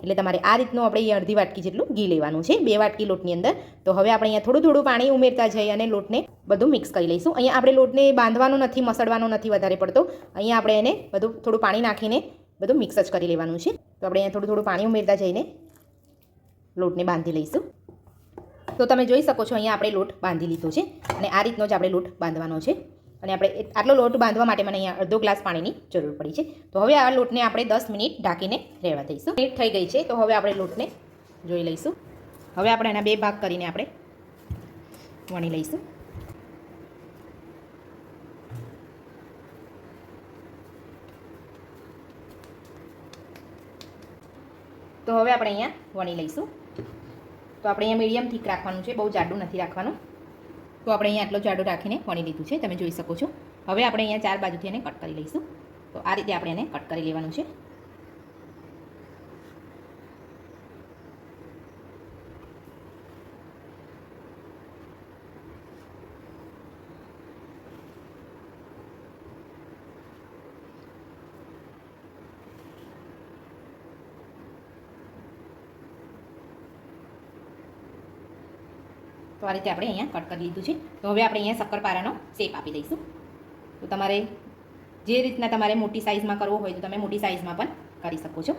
એટલે તમારે આ રીતનું આપણે અહીંયા અડધી વાટકી જેટલું ઘી લેવાનું છે 2 વાટકી લોટની અંદર. તો હવે આપણે અહીંયા થોડું થોડું પાણી ઉમેરતા જઈએ અને લોટને બધું મિક્સ કરી લઈશું. અહીંયા આપણે લોટને બાંધવાનો નથી, મસળવાનો નથી વધારે પડતો. અહીંયા આપણે એને બધું થોડું પાણી નાખીને બધું મિક્સ જ કરી લેવાનું છે. તો આપણે અહીંયા થોડું થોડું પાણી ઉમેરતા જઈને લોટને બાંધી લઈશું. તો તમે જોઈ શકો છો અહીંયા આપણે લોટ બાંધી લીધો છે અને આ રીતનો જ આપણે લોટ બાંધવાનો છે. અને આપણે આટલો લોટ બાંધવા માટે મને અહીંયા અડધો ગ્લાસ પાણીની જરૂર પડી છે. તો હવે આ લોટને આપણે 10 મિનિટ ઢાંકીને રહેવા દઈશું. મિનિટ થઈ ગઈ છે તો હવે આપણે લોટને જોઈ લઈશું. હવે આપણે એના 2 ભાગ કરીને આપણે વણી લઈશું. તો હવે આપણે અહીંયા વણી લઈશું. તો આપણે અહીંયા મીડિયમ થીક રાખવાનું છે, બહુ જાડું નથી રાખવાનું. તો આપણે અહીંયા આટલો જાડો રાખીને વણી લીધું છે, તમે જોઈ શકો છો. હવે આપણે અહીંયા 4 બાજુથી એને કટ કરી લઈશું. તો આ રીતે આપણે એને કટ કરી લેવાનું છે. તો આ રીતે આપણે અહીંયા કટ કરી લીધું છે. તો હવે આપણે અહીંયા શક્કરપારાનો શેપ આપી દઈશું. તો તમારે જે રીતના તમારે મોટી સાઇઝમાં કરવો હોય તો તમે મોટી સાઇઝમાં પણ કરી શકો છો.